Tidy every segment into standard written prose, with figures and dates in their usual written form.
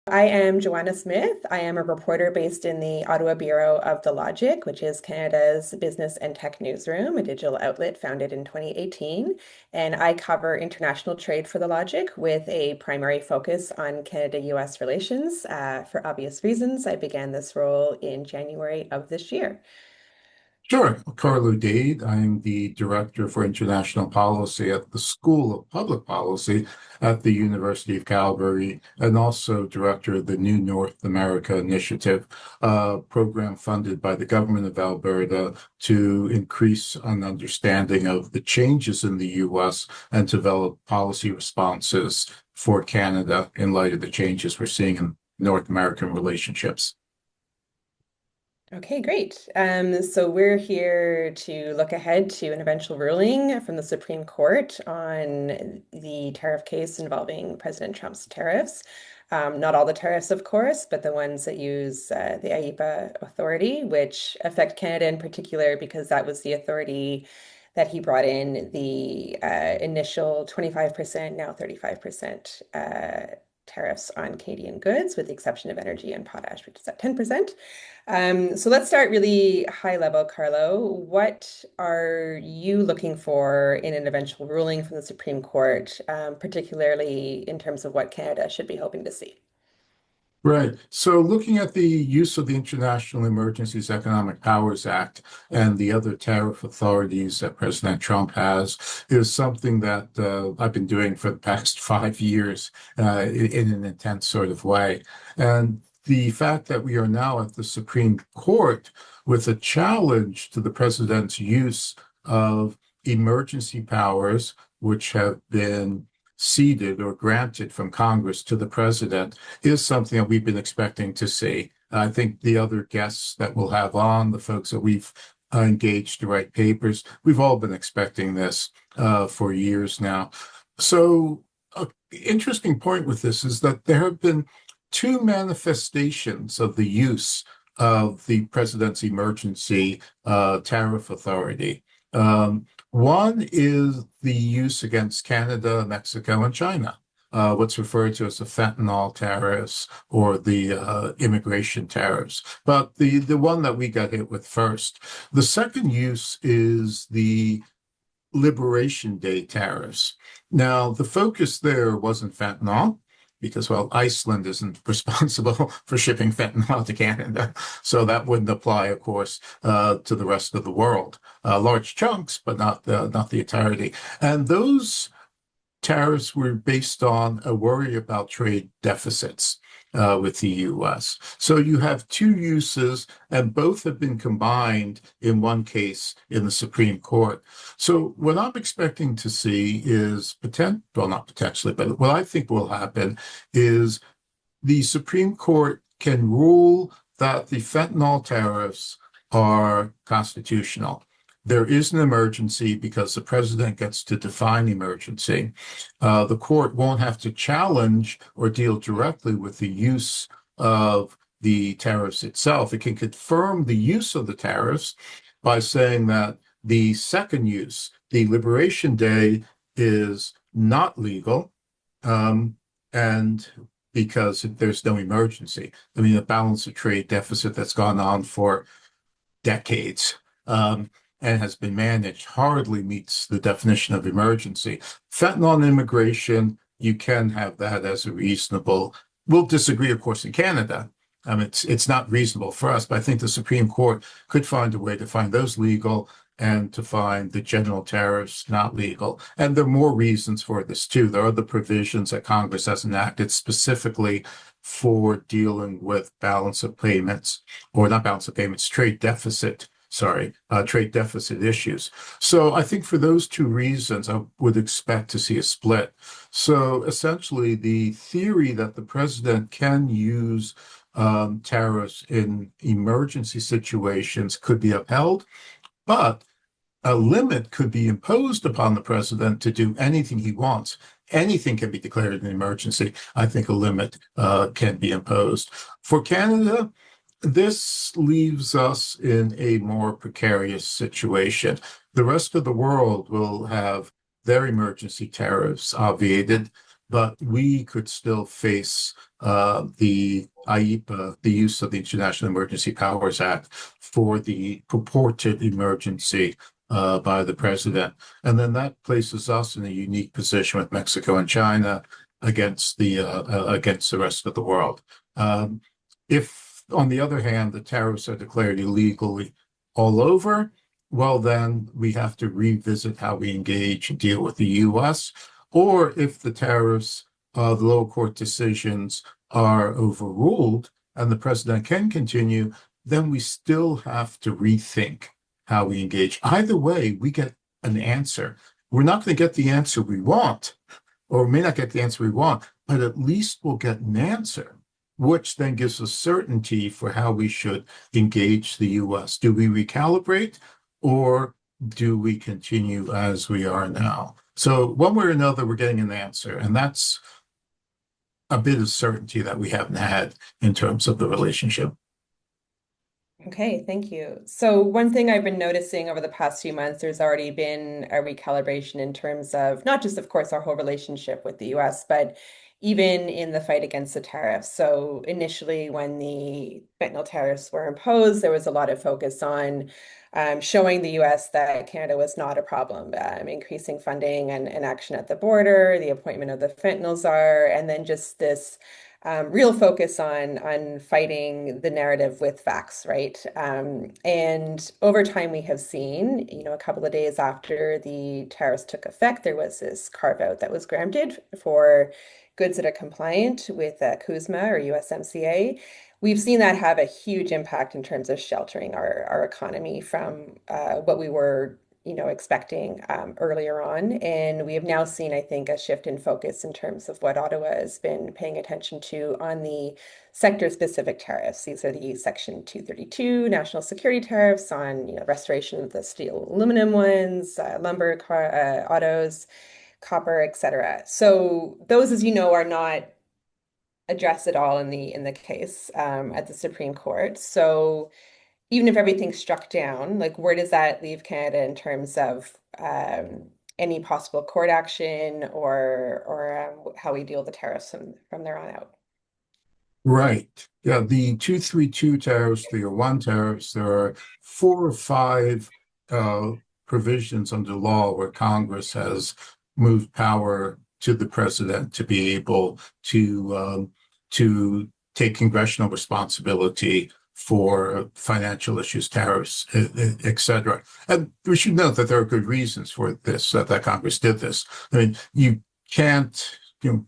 I am Joanna Smith. I am a reporter based in the Ottawa Bureau of The Logic, which is Canada's business and tech newsroom, a digital outlet founded in 2018. And I cover international trade for The Logic with a primary focus on Canada-U.S. relations. For obvious reasons, I began this role in January of this year. Sure. Carlo Dade. I'm the Director for International Policy at the School of Public Policy at the University of Calgary, and also Director of the New North America Initiative, a program funded by the government of Alberta to increase an understanding of the changes in the U.S. and develop policy responses for Canada in light of the changes we're seeing in North American relationships. Okay, great. So we're here to look ahead to an eventual ruling from the Supreme Court on the tariff case involving President Trump's tariffs. Not all the tariffs, of course, but the ones that use the IEEPA authority, which affect Canada in particular, because that was the authority that he brought in the initial 25%, now 35% tariffs on Canadian goods, with the exception of energy and potash, which is at 10%. So let's start really high level, Carlo. What are you looking for in an eventual ruling from the Supreme Court, particularly in terms of what Canada should be hoping to see? Right. So looking at the use of the International Emergencies Economic Powers Act and the other tariff authorities that President Trump has is something that I've been doing for the past 5 years in an intense sort of way. And the fact that we are now at the Supreme Court with a challenge to the president's use of emergency powers, which have been ceded or granted from Congress to the president, is something that we've been expecting to see. I think the other guests that we'll have on, the folks that we've engaged to write papers, we've all been expecting this for years now. So, an interesting point with this is that there have been two manifestations of the use of the president's emergency tariff authority. One is the use against Canada, Mexico, and China, what's referred to as the fentanyl tariffs or the immigration tariffs. But the one that we got hit with first, the second use is the Liberation Day tariffs. Now, the focus there wasn't fentanyl because, well, Iceland isn't responsible for shipping fentanyl to Canada. So that wouldn't apply, of course, to the rest of the world. Large chunks, but not the entirety. And those tariffs were based on a worry about trade deficits with the U.S. So you have two uses, and both have been combined in one case in the Supreme Court. So what I'm expecting to see is well, not potentially, but what I think will happen is the Supreme Court can rule that the fentanyl tariffs are constitutional. There is an emergency because the president gets to define emergency. The court won't have to challenge or deal directly with the use of the tariffs itself. It can confirm the use of the tariffs by saying that the second use, the Liberation Day, is not legal, and because there's no emergency. I mean, the balance of trade deficit that's gone on for decades. And has been managed hardly meets the definition of emergency. Fentanyl and immigration, you can have that as a reasonable. We'll disagree, of course, in Canada. It's not reasonable for us, but I think the Supreme Court could find a way to find those legal and to find the general tariffs not legal. And there are more reasons for this too. There are other provisions that Congress has enacted specifically for dealing with balance of payments, or not balance of payments, trade deficit issues. So I think for those two reasons, I would expect to see a split. So essentially, the theory that the president can use tariffs in emergency situations could be upheld, but a limit could be imposed upon the president to do anything he wants. Anything can be declared an emergency. I think a limit can be imposed. For Canada, this leaves us in a more precarious situation. The rest of the world will have their emergency tariffs obviated. but we could still face the IEPA, the use of the International Emergency Powers Act for the purported emergency by the president. And then that places us in a unique position with Mexico and China against the rest of the world. If, on the other hand, the tariffs are declared illegally all over, well, then we have to revisit how we engage and deal with the U.S. Or if the tariffs, the lower court decisions are overruled and the president can continue, then we still have to rethink how we engage. Either way, we get an answer. We're not going to get the answer we want, or may not get the answer we want, but at least we'll get an answer, which then gives us certainty for how we should engage the U.S. Do we recalibrate or do we continue as we are now? So one way or another, we're getting an answer, and that's a bit of certainty that we haven't had in terms of the relationship. Okay, thank you. So one thing I've been noticing over the past few months, there's already been a recalibration in terms of not just, of course, our whole relationship with the US, but even in the fight against the tariffs. So initially, when the fentanyl tariffs were imposed, there was a lot of focus on showing the US that Canada was not a problem, increasing funding and action at the border, the appointment of the fentanyl czar, and then just this real focus on fighting the narrative with facts, right? And over time, we have seen, a couple of days after the tariffs took effect, there was this carve out that was granted for goods that are compliant with CUSMA or USMCA. We've seen that have a huge impact in terms of sheltering our economy from what we were expecting earlier on. And we have now seen, I think, a shift in focus in terms of what Ottawa has been paying attention to on the sector-specific tariffs. These are the Section 232 national security tariffs on, restoration of the steel aluminum ones, lumber, autos, copper, etc. So those, as you know, are not addressed at all in the case at the Supreme Court. So even if everything's struck down, like where does that leave Canada in terms of any possible court action or how we deal with the tariffs from there on out? Right. Yeah, the 232 tariffs, the one tariffs, there are 4 or 5 uh, provisions under law where Congress has moved power to the president to be able to take congressional responsibility for financial issues, tariffs, et cetera. And we should note that there are good reasons for this, that Congress did this. I mean, you can't,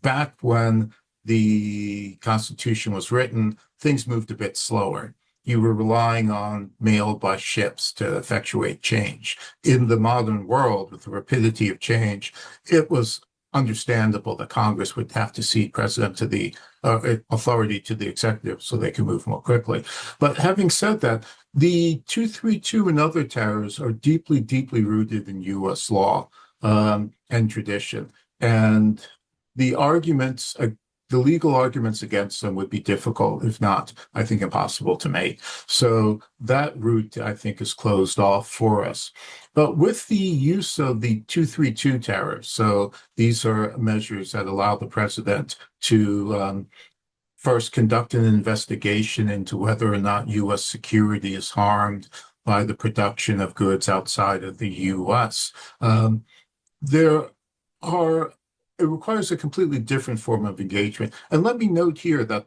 back when the Constitution was written, things moved a bit slower. You were relying on mail by ships to effectuate change. In the modern world, with the rapidity of change, it was understandable that Congress would have to cede precedent to the authority to the executive so they can move more quickly. But having said that, the 232 and other tariffs are deeply, deeply rooted in U.S. law and tradition. And the arguments the legal arguments against them would be difficult, if not, I think, impossible to make. So that route, I think, is closed off for us. But with the use of the 232 tariffs, so these are measures that allow the president to first conduct an investigation into whether or not U.S. security is harmed by the production of goods outside of the U.S. There are It requires a completely different form of engagement. And let me note here that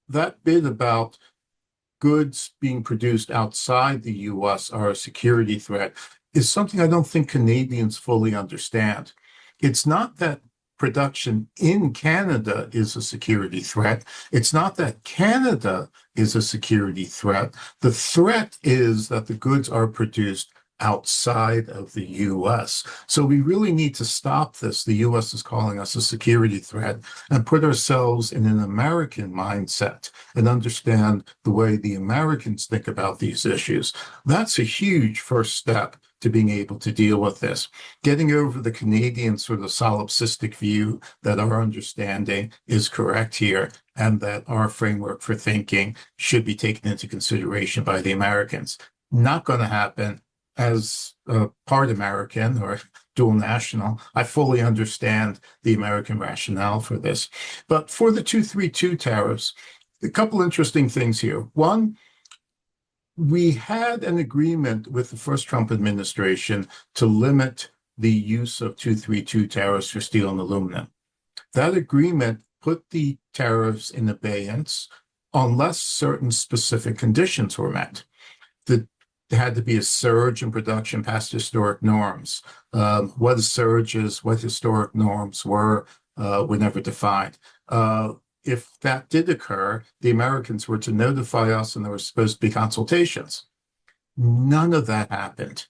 that bit about goods being produced outside the U.S. are a security threat is something I don't think Canadians fully understand. It's not that production in Canada is a security threat. It's not that Canada is a security threat. The threat is that the goods are produced outside of the U.S. So we really need to stop this. The U.S. is calling us a security threat and put ourselves in an American mindset and understand the way the Americans think about these issues. That's a huge first step to being able to deal with this. Getting over the Canadian sort of solipsistic view that our understanding is correct here and that our framework for thinking should be taken into consideration by the Americans. Not going to happen as a part American or dual national. I fully understand the American rationale for this. But for the 232 tariffs, a couple interesting things here. One, we had an agreement with the first Trump administration to limit the use of 232 tariffs for steel and aluminum. That agreement put the tariffs in abeyance unless certain specific conditions were met. There had to be a surge in production past historic norms. What a surge is, what historic norms were never defined. If that did occur, the Americans were to notify us and there were supposed to be consultations. None of that happened.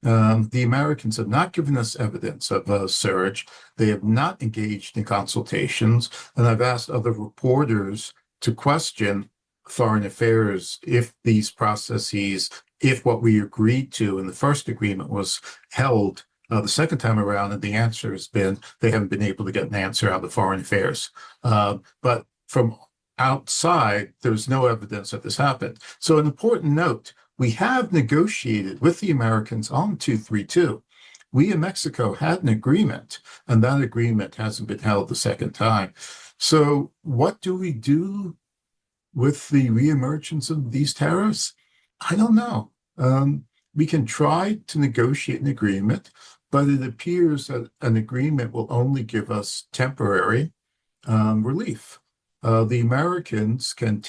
The Americans have not given us evidence of a surge. They have not engaged in consultations. And I've asked other reporters to question foreign affairs if these processes, if what we agreed to in the first agreement was held the second time around, and the answer has been they haven't been able to get an answer out of foreign affairs. But from outside, there's no evidence that this happened. So an important note, we have negotiated with the Americans on 232. We in Mexico had an agreement, and that agreement hasn't been held the second time. So what do we do with the reemergence of these tariffs? I don't know. We can try to negotiate an agreement, but it appears that an agreement will only give us temporary relief. The Americans can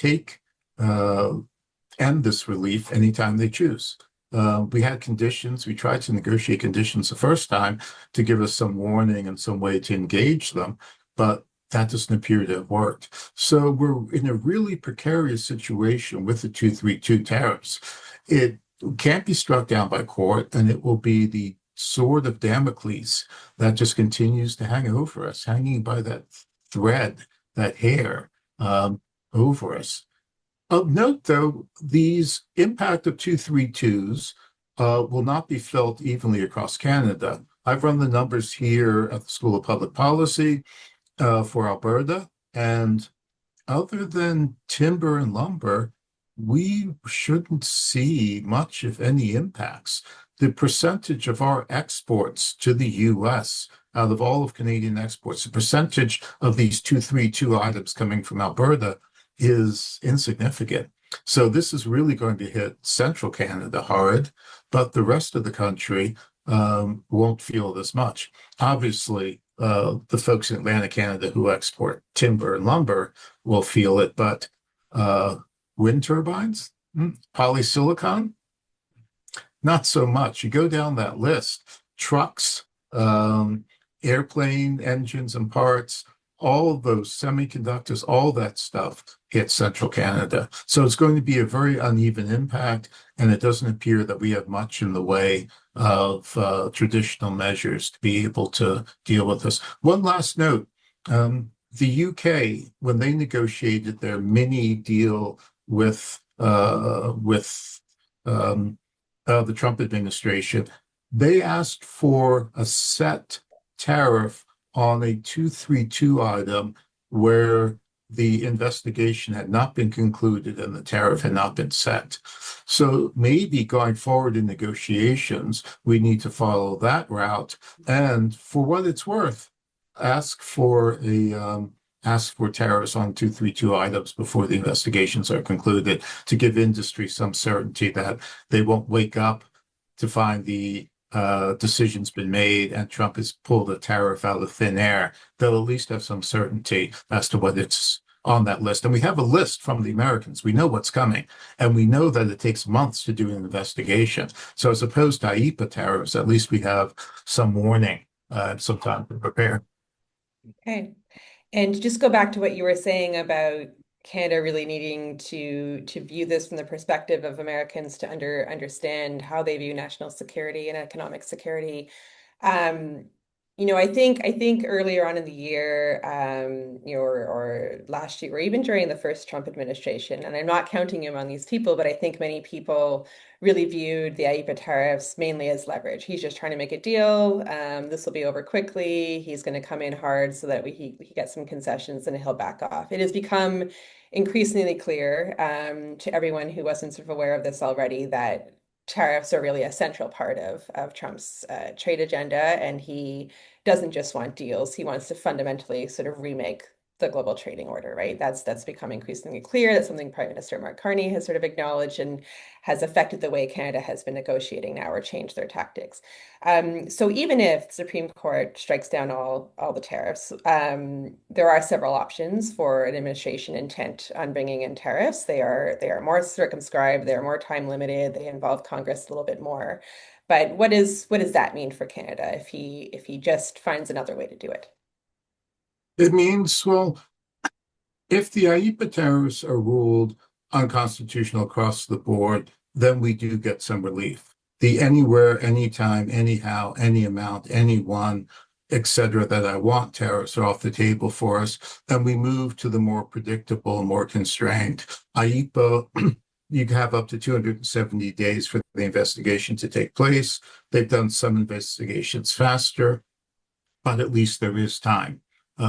end this relief anytime they choose. We had conditions. We tried to negotiate conditions the first time to give us some warning and some way to engage them, but that doesn't appear to have worked. So we're in a really precarious situation with the 232 tariffs. It can't be struck down by court, and it will be the sword of Damocles that just continues to hang over us, hanging by that thread, that hair over us. Of note, though, these impact of 232s will not be felt evenly across Canada. I've run the numbers here at the School of Public Policy for Alberta, and other than timber and lumber, we shouldn't see much, if any, impacts. The percentage of our exports to the U.S. out of all of Canadian exports, the percentage of these 232 items coming from Alberta is insignificant. So this is really going to hit central Canada hard, but the rest of the country won't feel this much. Obviously, the folks in Atlantic Canada who export timber and lumber will feel it, but wind turbines, polysilicon, not so much. You go down that list, trucks, airplane engines and parts, all of those semiconductors, all that stuff hits central Canada. So it's going to be a very uneven impact, and it doesn't appear that we have much in the way of traditional measures to be able to deal with this. One last note, the UK, when they negotiated their mini deal with the Trump administration, they asked for a set tariff on a 232 item where the investigation had not been concluded and the tariff had not been set. So maybe going forward in negotiations, we need to follow that route. And for what it's worth, ask for tariffs on 232 items before the investigations are concluded to give industry some certainty that they won't wake up to find the decision's been made and Trump has pulled a tariff out of thin air. They'll at least have some certainty as to what it's on that list. And we have a list from the Americans. We know what's coming, and we know that it takes months to do an investigation. So as opposed to IEEPA tariffs, at least we have some warning, some time to prepare. Okay. And to just go back to what you were saying about Canada really needing to view this from the perspective of Americans to understand how they view national security and economic security. Um, I think earlier on in the year, or last year, or even during the first Trump administration, and I'm not counting him on these people, but I think many people really viewed the IEEPA tariffs mainly as leverage. He's just trying to make a deal. This will be over quickly. He's going to come in hard so that he gets some concessions and he'll back off. It has become increasingly clear to everyone who wasn't sort of aware of this already that tariffs are really a central part of Trump's trade agenda, and he doesn't just want deals. He wants to fundamentally sort of remake the global trading order, right? That's become increasingly clear. That's something Prime Minister Mark Carney has sort of acknowledged and has affected the way Canada has been negotiating now or changed their tactics. So even if the Supreme Court strikes down all the tariffs, there are several options for an administration intent on bringing in tariffs. They are more circumscribed, they're more time limited, they involve Congress a little bit more. But what does that mean for Canada if he just finds another way to do it? It means, well, if the IEPA tariffs are ruled unconstitutional across the board, then we do get some relief. The anywhere, anytime, anyhow, any amount, anyone, etc., that I want tariffs are off the table for us. And we move to the more predictable, more constrained. IEPA, you have up to 270 days for the investigation to take place. They've done some investigations faster, but at least there is time.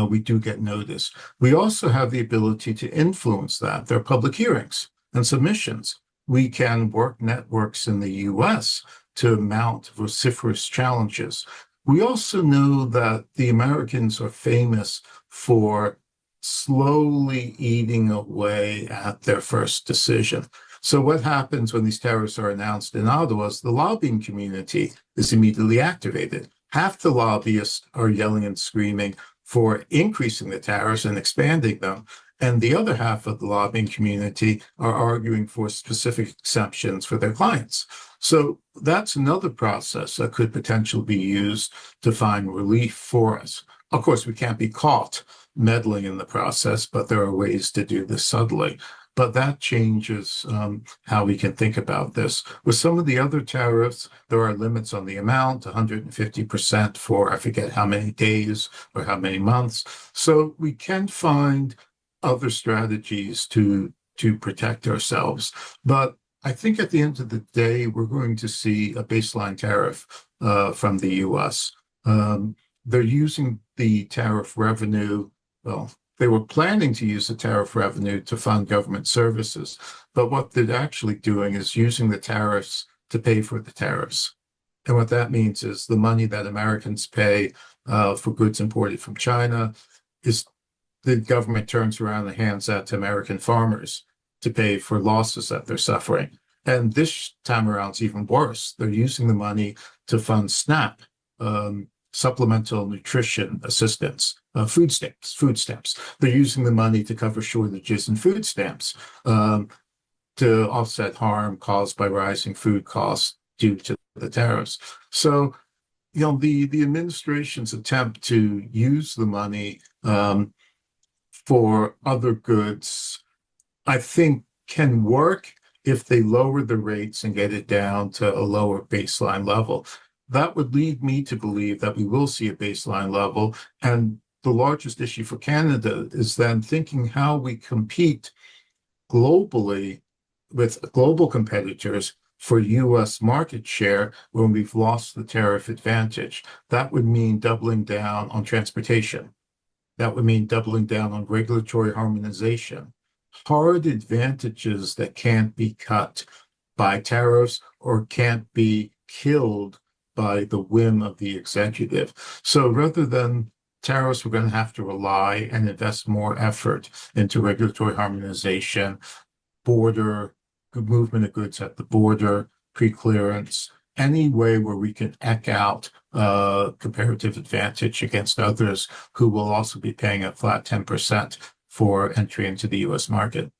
We do get notice. We also have the ability to influence that. There are public hearings and submissions. We can work networks in the US to mount vociferous challenges. We also know that the Americans are famous for slowly eating away at their first decision. So what happens when these tariffs are announced in Ottawa is the lobbying community is immediately activated. Half the lobbyists are yelling and screaming for increasing the tariffs and expanding them. And the other half of the lobbying community are arguing for specific exemptions for their clients. So that's another process that could potentially be used to find relief for us. Of course, we can't be caught meddling in the process, but there are ways to do this subtly. But that changes how we can think about this. With some of the other tariffs, there are limits on the amount, 150% for I forget how many days or how many months. So we can find other strategies to protect ourselves. But I think at the end of the day, we're going to see a baseline tariff from the U.S. They're using the tariff revenue, well, they were planning to use the tariff revenue to fund government services, but what they're actually doing is using the tariffs to pay for the tariffs. And what that means is the money that Americans pay for goods imported from China is the government turns around and hands that to American farmers to pay for losses that they're suffering. And this time around, it's even worse. They're using the money to fund SNAP, supplemental nutrition assistance, food stamps. They're using the money to cover shortages in food stamps to offset harm caused by rising food costs due to the tariffs. So, the administration's attempt to use the money for other goods, I think, can work if they lower the rates and get it down to a lower baseline level. That would lead me to believe that we will see a baseline level. And the largest issue for Canada is then thinking how we compete globally with global competitors for US market share when we've lost the tariff advantage. That would mean doubling down on transportation. That would mean doubling down on regulatory harmonization. Hard advantages that can't be cut by tariffs or can't be killed by the whim of the executive. So rather than tariffs, we're going to have to rely and invest more effort into regulatory harmonization, border movement of goods at the border, pre-clearance, any way where we can eke out comparative advantage against others who will also be paying a flat 10% for entry into the U.S. market.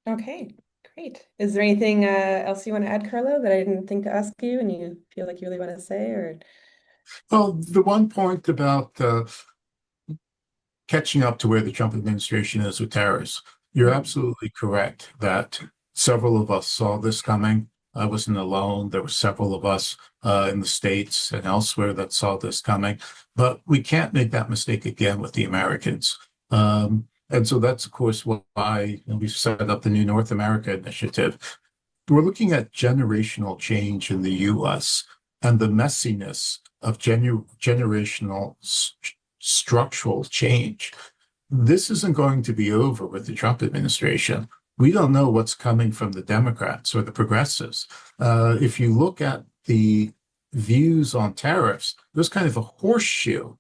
Okay, great. Is there anything else you want to add, Carlo, that I didn't think to ask you and you feel like you really want to say, or? Well, the one point about catching up to where the Trump administration is with tariffs, you're Mhm. absolutely correct that several of us saw this coming. I wasn't alone. There were several of us in the States and elsewhere that saw this coming, but we can't make that mistake again with the Americans. And so that's, of course, why we've set up the New North America Initiative. We're looking at generational change in the US and the messiness of generational structural change. This isn't going to be over with the Trump administration. we don't know what's coming from the Democrats or the progressives. If you look at the views on tariffs, there's kind of a horseshoe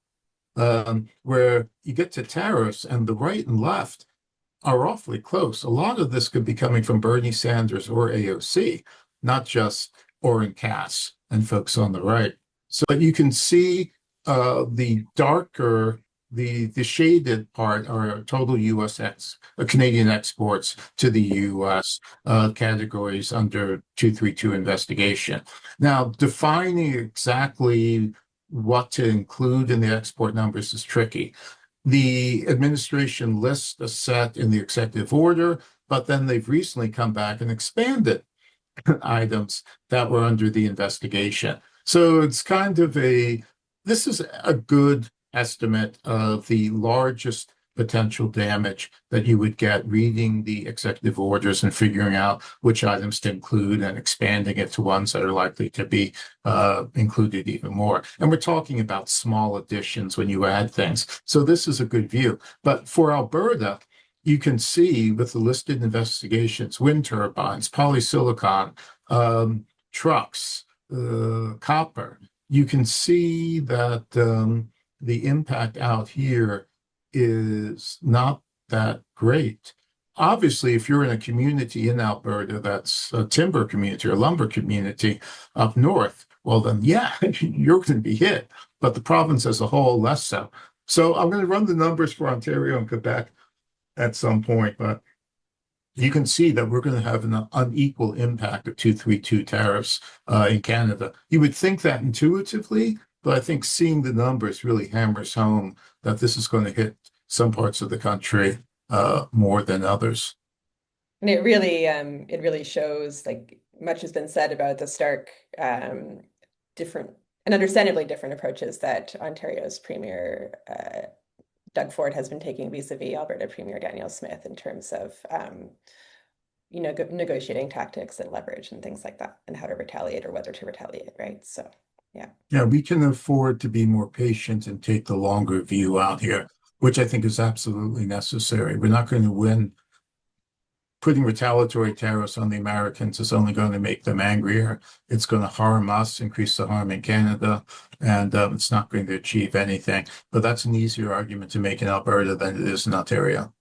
where you get to tariffs and the right and left are awfully close. A lot of this could be coming from Bernie Sanders or AOC, not just Orrin Cass and folks on the right. So you can see the darker, the shaded part are total U.S. Canadian exports to the U.S. Categories under 232 investigation. Now, defining exactly what to include in the export numbers is tricky. The administration lists a set in the executive order, but then they've recently come back and expanded items that were under the investigation. So it's kind of this is a good estimate of the largest potential damage that you would get reading the executive orders and figuring out which items to include and expanding it to ones that are likely to be included even more. And we're talking about small additions when you add things. So this is a good view. But for Alberta, you can see with the listed investigations, wind turbines, polysilicon, trucks, copper, you can see that the impact out here is not that great. Obviously, if you're in a community in Alberta that's a timber community or lumber community up north, well, then, yeah, you're going to be hit. But the province as a whole, less so. So I'm going to run the numbers for Ontario and Quebec at some point, but you can see that we're going to have an unequal impact of 232 tariffs in Canada. You would think that intuitively, but I think seeing the numbers really hammers home that this is going to hit some parts of the country more than others. And it really shows, like, much has been said about the stark different and understandably different approaches that Ontario's Premier Doug Ford has been taking vis-a-vis Alberta Premier Danielle Smith in terms of negotiating tactics and leverage and things like that, and how to retaliate or whether to retaliate, right? So, yeah. Yeah, we can afford to be more patient and take the longer view out here, which I think is absolutely necessary. We're not going to win. Putting retaliatory tariffs on the Americans is only going to make them angrier. It's going to harm us, increase the harm in Canada, and it's not going to achieve anything. But that's an easier argument to make in Alberta than it is in Ontario.